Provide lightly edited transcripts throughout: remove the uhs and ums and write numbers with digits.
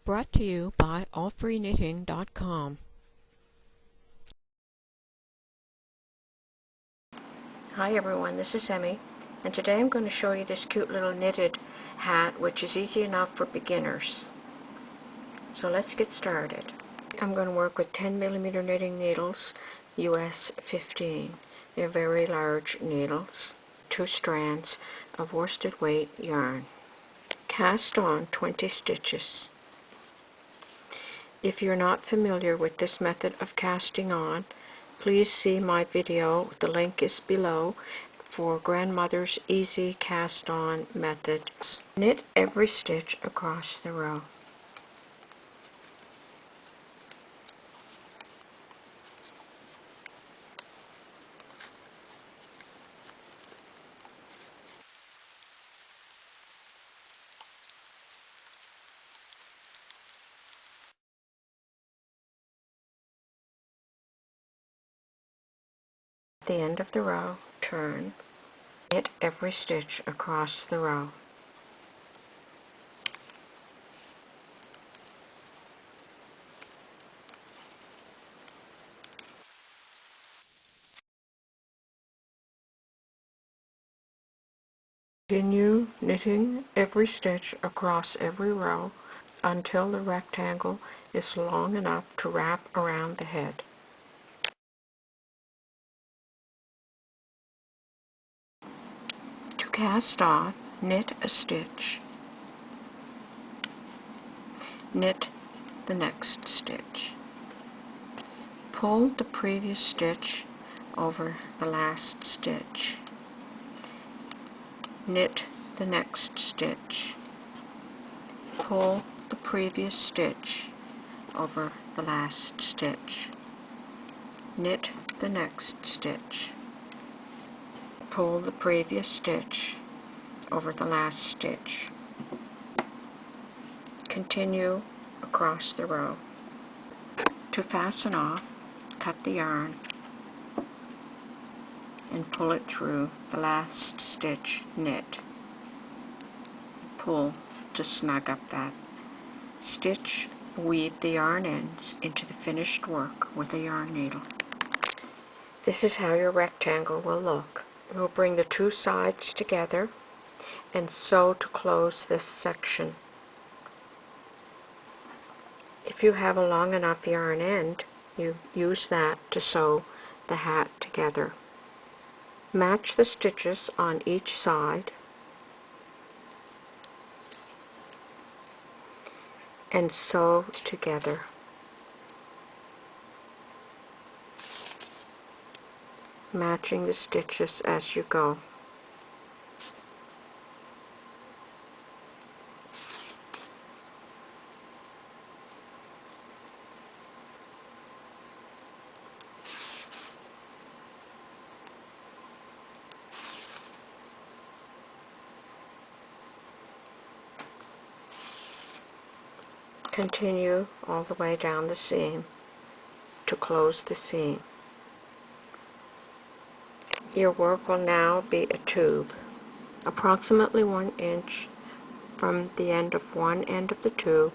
Brought to you by AllfreeKnitting.com. Hi everyone, this is Emmy, and today I'm going to show you this cute little knitted hat, which is easy enough for beginners. So let's get started. I'm going to work with 10mm knitting needles, US 15. They're very large needles, 2 strands of worsted weight yarn. Cast on 20 stitches. If you're not familiar with this method of casting on, please see my video, the link is below, for Grandmother's Easy Cast On method. Knit every stitch across the row. At the end of the row, turn. Knit every stitch across the row. Continue knitting every stitch across every row until the rectangle is long enough to wrap around the head. To cast on, knit a stitch. Knit the next stitch. Pull the previous stitch over the last stitch. Knit the next stitch. Pull the previous stitch over the last stitch. Knit the next stitch. Pull the previous stitch over the last stitch. Continue across the row. To fasten off, cut the yarn and pull it through the last stitch knit. Pull to snug up that stitch. Weave the yarn ends into the finished work with a yarn needle. This is how your rectangle will look. We'll bring the 2 sides together and sew to close this section. If you have a long enough yarn end, you use that to sew the hat together. Match the stitches on each side and sew together. Matching the stitches as you go. Continue all the way down the seam to close the seam. Your work will now be a tube, approximately 1 inch from the end of one end of the tube.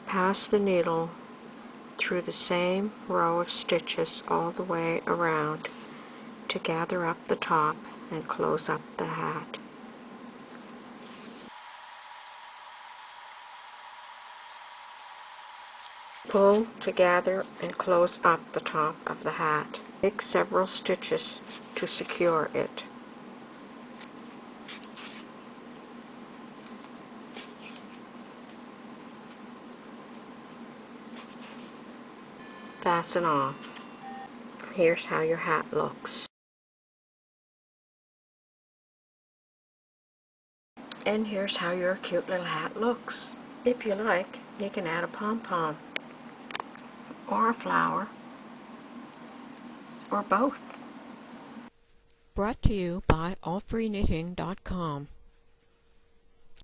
Pass the needle through the same row of stitches all the way around to gather up the top and close up the hat. Pull to gather and close up the top of the hat. Take several stitches to secure it. Fasten off. Here's how your hat looks. And here's how your cute little hat looks. If you like, you can add a pom-pom, or a flower, or both. Brought to you by AllfreeKnitting.com.